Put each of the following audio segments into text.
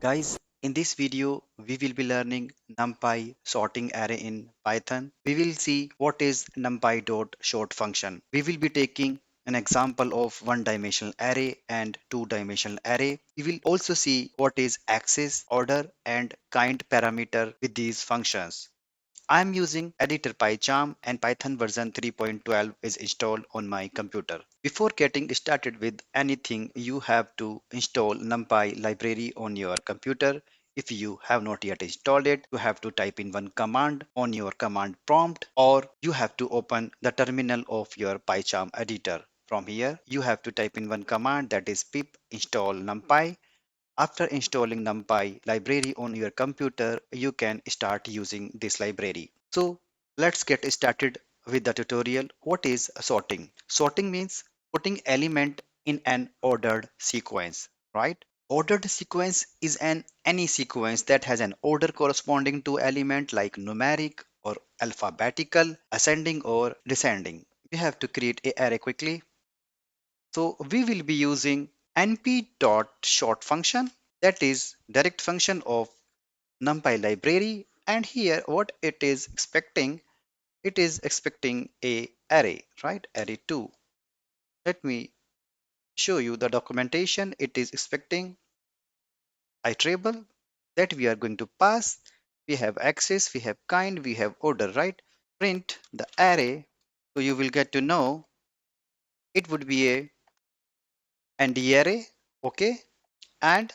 Guys, in this video, we will be learning NumPy sorting array in Python. We will see what is NumPy.sort function. We will be taking an example of one-dimensional array and two-dimensional array. We will also see what is access, order, and kind parameter with these functions. I'm using editor PyCharm and Python version 3.12 is installed on my computer. Before getting started with anything, you have to install NumPy library on your computer. If you have not yet installed it, you have to type in one command on your command prompt, or you have to open the terminal of your PyCharm editor. From here, you have to type in one command, that is pip install NumPy. After installing NumPy library on your computer, you can start using this library. So let's get started with the tutorial. What is sorting? Sorting means putting element in an ordered sequence, right? Ordered sequence is any sequence that has an order corresponding to element like numeric or alphabetical, ascending or descending. We have to create a array quickly. So we will be using np.sort function, that is direct function of NumPy library, and here what it is expecting, it is expecting a array, right? Array 2. Let me show you the documentation. It is expecting iterable that we are going to pass. We have access, we have kind, we have order, right? Print the array, so you will get to know it would be a ndarray, okay? And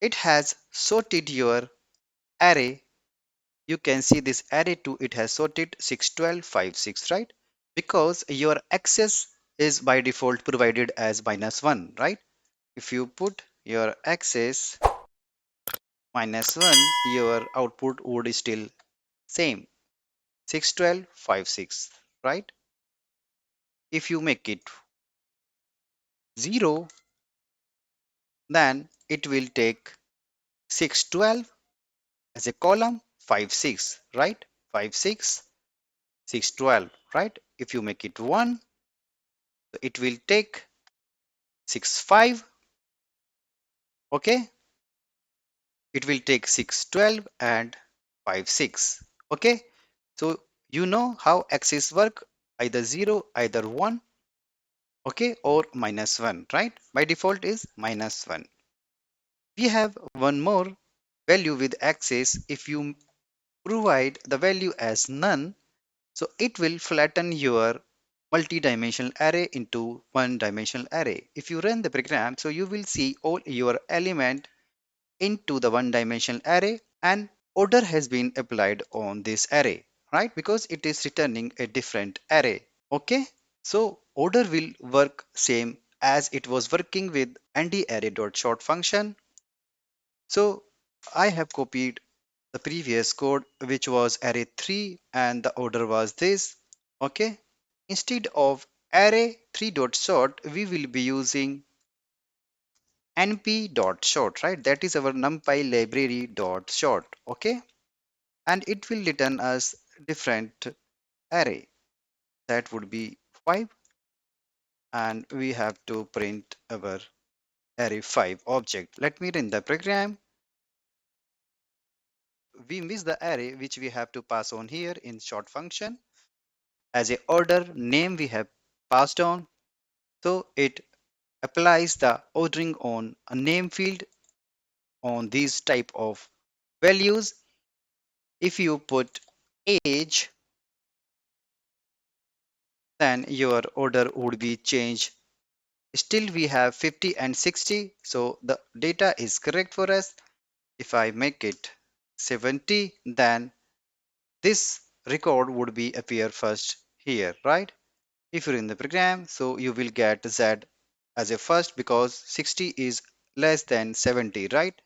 it has sorted your array. You can see this array 2, it has sorted 6 12 5 6, right? Because your access is by default provided as -1, right? If you put your access -1, your output would still same, 6 12 5 6, right? If you make it 0, then it will take 6 12 as a column, 5 6, right? 5 6 6 12, right? If you make it 1, it will take 6 5, okay? It will take 6 12 and 5 6, okay? So you know how axes work, either 0, either 1, okay, or -1, right? By default is -1. We have one more value with axis. If you provide the value as none, so it will flatten your multi-dimensional array into one-dimensional array. If you run the program, so you will see all your element into the one-dimensional array, and order has been applied on this array, right? Because it is returning a different array, okay? So order will work same as it was working with ndarray.sort function. So I have copied the previous code, which was array 3, and the order was this, okay? Instead of array 3.sort, we will be using np.sort, right? That is our numpy library.sort, okay? And it will return us different array. That would be 5, and we have to print our array 5 object. Let me run the program. We miss the array which we have to pass on here in sort function. As a order name we have passed on, so it applies the ordering on a name field on these type of values. If you put age, then your order would be changed. Still we have 50 and 60, so the data is correct for us. If I make it 70, then this record would be appear first here, right? If you're in the program, so you will get Z as a first because 60 is less than 70, right?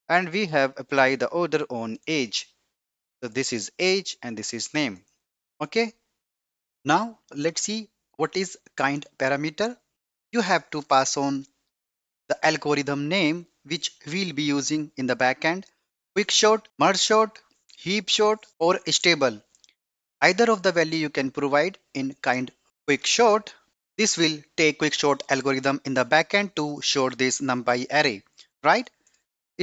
And we have applied the order on age. So this is age and this is name, okay? Now let's see what is kind parameter. You have to pass on the algorithm name which we'll be using in the backend: quick sort, merge sort, heap sort, or stable. Either of the value you can provide in kind quick sort. This will take quick sort algorithm in the backend to sort this numpy array, right?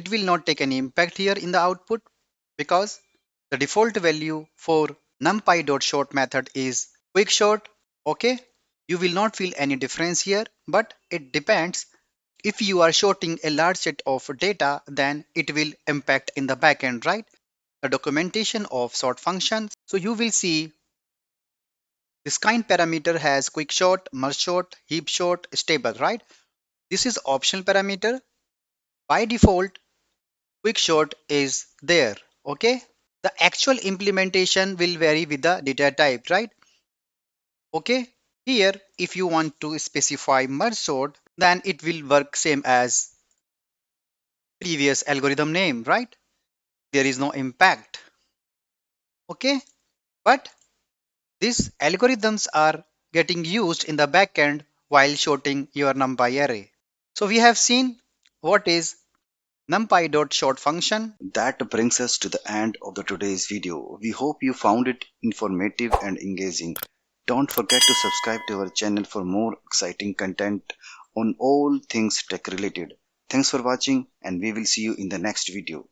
it will not take any impact here in the output because the default value for numpy.sort method is quick sort. Okay, you will not feel any difference here, but it depends. If you are sorting a large set of data, then it will impact in the backend, right? The documentation of sort functions. So you will see this kind parameter has quick sort, merge sort, heap sort, stable, right? This is optional parameter. By default, quick sort is there. Okay. The actual implementation will vary with the data type, right? Okay. Here, if you want to specify merge sort, then it will work same as previous algorithm name, right? There is no impact. Okay. But these algorithms are getting used in the backend while sorting your NumPy array. So we have seen what is numpy.sort function. That brings us to the end of the today's video. We hope you found it informative and engaging. Don't forget to subscribe to our channel for more exciting content on all things tech related. Thanks for watching and we will see you in the next video.